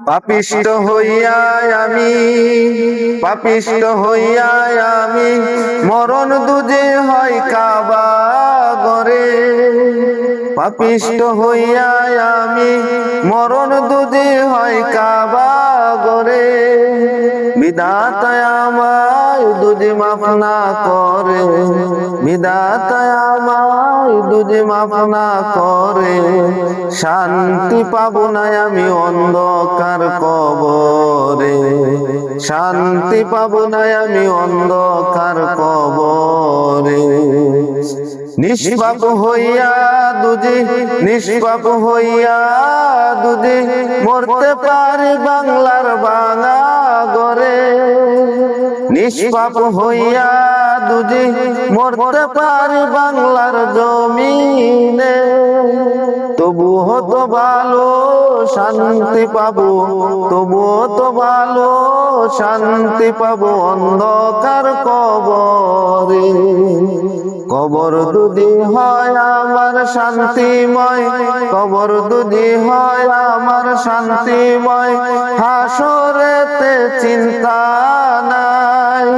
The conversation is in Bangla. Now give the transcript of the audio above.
পাপিষ্ট হইয়া আমি, পাপিষ্ট হইয়া আমি, মরণ দুজে হয় কাবাগরে। পাপিষ্ট হইয়া আমি, মরণ দুজে হয় কাবাগরে। বিধাতায় আমায় দুজি মাফ না করে, বিধাতায় আমায় দুজি মাফ না করে, শান্তি পাবো না আমি অন্ধকার কবরে। শান্তি পাবো না আমি অন্ধকার কবরে। নিষ্পাপ হইয়া দুজি, নিষ্পাপ হইয়া দুজি, মরতে পারি বাংলার ভাঙা ঘরে। নিষ্পাপ হইয়া দুজি, মরতে পারি বাংলার জমিনে। তবুও তো ভালো শান্তি পাবো, তবুও তো ভালো শান্তি পাবো অন্ধকার কবরে। কবর দুদি হয় আমার শান্তিময়, কবর দুদি হয় আমার শান্তিময়, হাসরেতে চিন্তা নাই।